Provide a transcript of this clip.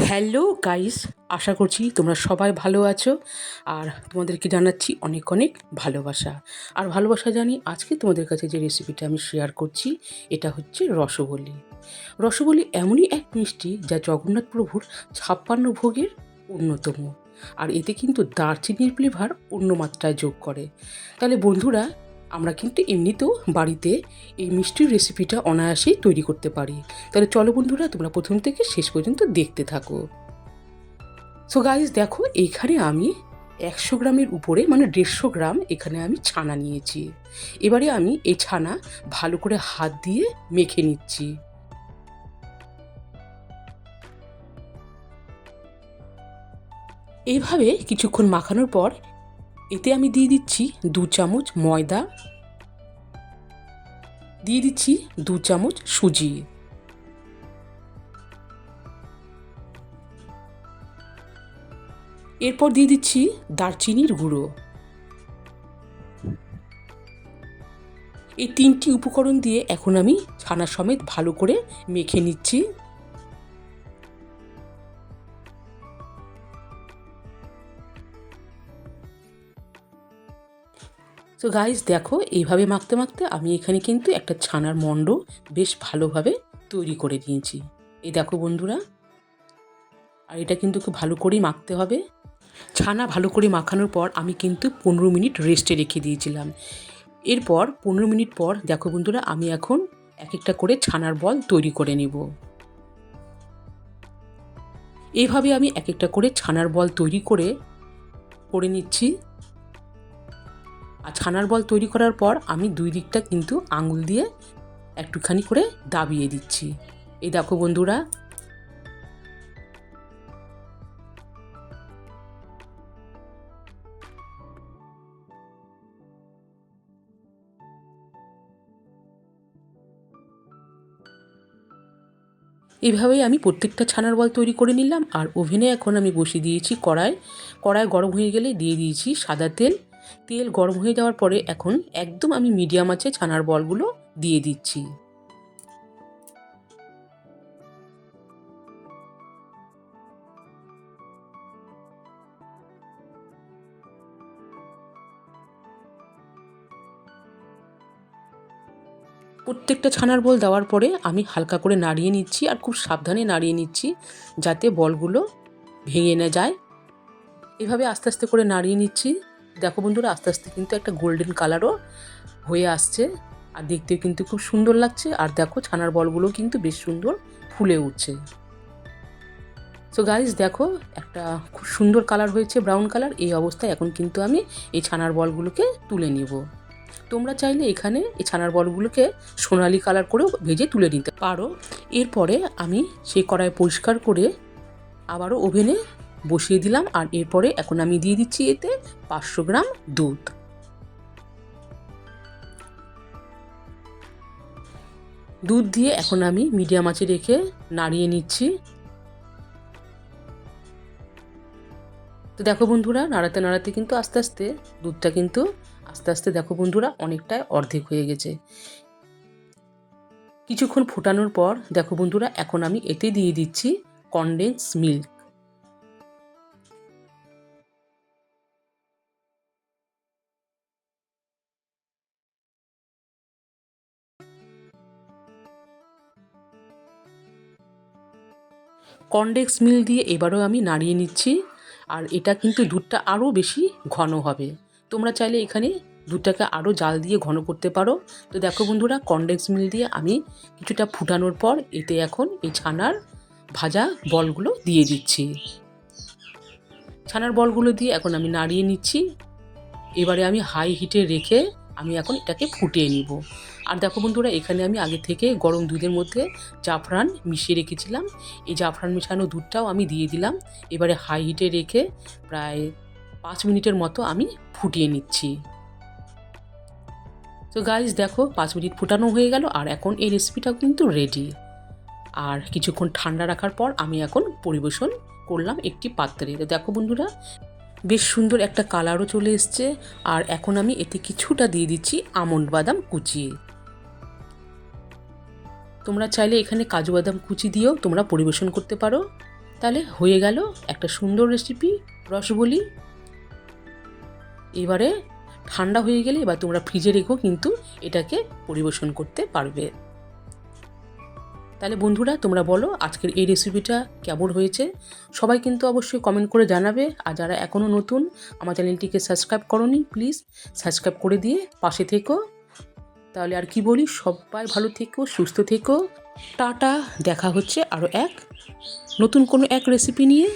Hello guys, আশা করছি তোমরা সবাই ভালো আছো। আর তোমাদেরকে জানাচ্ছি অনেক অনেক ভালোবাসা। আর ভালোবাসা জানি আজকে তোমাদের কাছে যে রেসিপিটা আমি শেয়ার করছি, এটা হচ্ছে রসবলি। রসবলি এমনই এক মিষ্টি যা জগন্নাথ প্রভুর ৫৬ ভোগের অন্যতম। আর এতে কিন্তু দারচিনির ফ্লেভার অন্য মাত্রায় যোগ করে। তাহলে বন্ধুরা, আমরা কিন্তু এমনিতেও বাড়িতে এই মিষ্টির রেসিপিটা অনায়াসেই তৈরি করতে পারি। তাহলে চলো বন্ধুরা, তোমরা প্রথম থেকে শেষ পর্যন্ত দেখতে থাকো। সো গাইস, দেখো এইখানে আমি ১০০ গ্রামের উপরে মানে ১৫০ গ্রাম এখানে আমি ছানা নিয়েছি। এবারে আমি এই ছানা ভালো করে হাত দিয়ে মেখে নিচ্ছি। এইভাবে কিছুক্ষণ মাখানোর পর এতে আমি দিয়ে দিচ্ছি ২ চামচ ময়দা, দিয়ে দিচ্ছি ২ চামচ সুজি, এরপর দিয়ে দিচ্ছি দারচিনির গুঁড়ো। এই ৩টি উপকরণ দিয়ে এখন আমি ছানা সমেত ভালো করে মেখে নিচ্ছি। সো গাইস, দেখো এইভাবে মাখতে মাখতে আমি এখানে কিন্তু একটা ছানার মণ্ড বেশ ভালোভাবে তৈরি করে নিয়েছি। এই দেখো বন্ধুরা, আর এটা কিন্তু খুব ভালো করেই মাখতে হবে। ছানা ভালো করে মাখানোর পর আমি কিন্তু ১৫ মিনিট রেস্টে রেখে দিয়েছিলাম। এরপর ১৫ মিনিট পর দেখো বন্ধুরা, আমি এখন এক একটা করে ছানার বল তৈরি করে নেব। এইভাবে আমি এক একটা করে ছানার বল তৈরি করে নিচ্ছি। আর ছানার বল তৈরি করার পর আমি দুই দিকটা কিন্তু আঙুল দিয়ে একটুখানি করে দাবিয়ে দিচ্ছি। এই দেখো বন্ধুরা, এইভাবেই আমি প্রত্যেকটা ছানার বল তৈরি করে নিলাম। আর ওভেনে এখন আমি বসিয়ে দিয়েছি কড়াই গরম হয়ে গেলে দিয়ে দিয়েছি সাদা তেল। তেল গরম হয়ে যাওয়ার পরে এখন একদম আমি মিডিয়াম আঁচে ছানার বলগুলো দিয়ে দিচ্ছি। প্রত্যেকটা ছানার বল দেওয়ার পরে আমি হালকা করে নাড়িয়ে নিচ্ছি, আর খুব সাবধানে নাড়িয়ে নিচ্ছি যাতে বলগুলো ভেঙে না যায়। এভাবে আস্তে আস্তে করে নাড়িয়ে নিচ্ছি। দেখো বন্ধুরা, আস্তে আস্তে কিন্তু একটা গোল্ডেন কালারও হয়ে আসছে, আর দেখতেও কিন্তু খুব সুন্দর লাগছে। আর দেখো ছানার বলগুলো কিন্তু বেশ সুন্দর ফুলে উঠছে। সো গাইস, দেখো একটা খুব সুন্দর কালার হয়েছে, ব্রাউন কালার। এই অবস্থায় এখন কিন্তু আমি এই ছানার বলগুলোকে তুলে নেব। তোমরা চাইলে এখানে এই ছানার বলগুলোকে সোনালি কালার করেও ভেজে তুলে নিতে পারো। এরপরে আমি সেই কড়াই পরিষ্কার করে আবারও ওভেনে বসিয়ে দিলাম। আর এরপরে এখন আমি দিয়ে দিচ্ছি এতে ৫০০ গ্রাম দুধ। দুধ দিয়ে এখন আমি মিডিয়াম আঁচে রেখে নাড়িয়ে নিচ্ছি। তো দেখো বন্ধুরা, নাড়াতে নাড়াতে কিন্তু আস্তে আস্তে দুধটা কিন্তু আস্তে আস্তে দেখো বন্ধুরা অনেকটাই অর্ধেক হয়ে গেছে। কিছুক্ষণ ফোটানোর পর দেখো বন্ধুরা, এখন আমি এতে দিয়ে দিচ্ছি কনডেন্স মিল্ক। কনডেন্স মিল্ক দিয়ে এবারও আমি নাড়িয়ে নিচ্ছি। আর এটা কিন্তু দুধটা আরও বেশি ঘন হবে। তোমরা চাইলে এখানে দুধটাকে আরও জাল দিয়ে ঘন করতে পারো। তো দেখো বন্ধুরা, কনডেন্স মিল্ক দিয়ে আমি কিছুটা ফুটানোর পর এতে এখন এই ছানার ভাজা বলগুলো দিয়ে দিচ্ছি। ছানার বলগুলো দিয়ে এখন আমি নাড়িয়ে নিচ্ছি। এবারে আমি হাই হিটে রেখে আমি এখন এটাকে ফুটিয়ে নিব। আর দেখো বন্ধুরা, এখানে আমি আগে থেকে গরম দুধের মধ্যে জাফরান মিশিয়ে রেখেছিলাম। এই জাফরান মেশানো দুধটাও আমি দিয়ে দিলাম। এবারে হাই হিটে রেখে প্রায় ৫ মিনিটের মতো আমি ফুটিয়ে নিচ্ছি। তো গাইস, দেখো ৫ মিনিট ফুটানো হয়ে গেল, আর এখন এই রেসিপিটাও কিন্তু রেডি। আর কিছুক্ষণ ঠান্ডা রাখার পর আমি এখন পরিবেশন করলাম একটি পাত্রে। তো দেখো বন্ধুরা, বেশ সুন্দর একটা কালারও চলে এসছে। আর এখন আমি এতে কিছুটা দিয়ে দিচ্ছি আমন্ড বাদাম কুচিয়ে। তোমরা চাইলে এখানে কাজু বাদাম কুচি দিয়েও তোমরা পরিবেশন করতে পারো। তাহলে হয়ে গেল একটা সুন্দর রেসিপি রসবলি। এবারে ঠান্ডা হয়ে গেলে এবার তোমরা ফ্রিজে রেখো কিন্তু এটাকে পরিবেশন করতে পারবে। তাহলে বন্ধুরা তোমরা বলো আজকের এই রেসিপিটা কেমন হয়েছে। সবাই কিন্তু অবশ্যই কমেন্ট করে জানাবে। আর যারা এখনও নতুন আমার চ্যানেলটিকে সাবস্ক্রাইব করোনি প্লিজ সাবস্ক্রাইব করে দিয়ে পাশে থেকো। তাহলে আর কি বলি, সবাই ভালো থেকো, সুস্থ থেকো, টাটা। দেখা হচ্ছে আরও নতুন কোনো এক রেসিপি নিয়ে।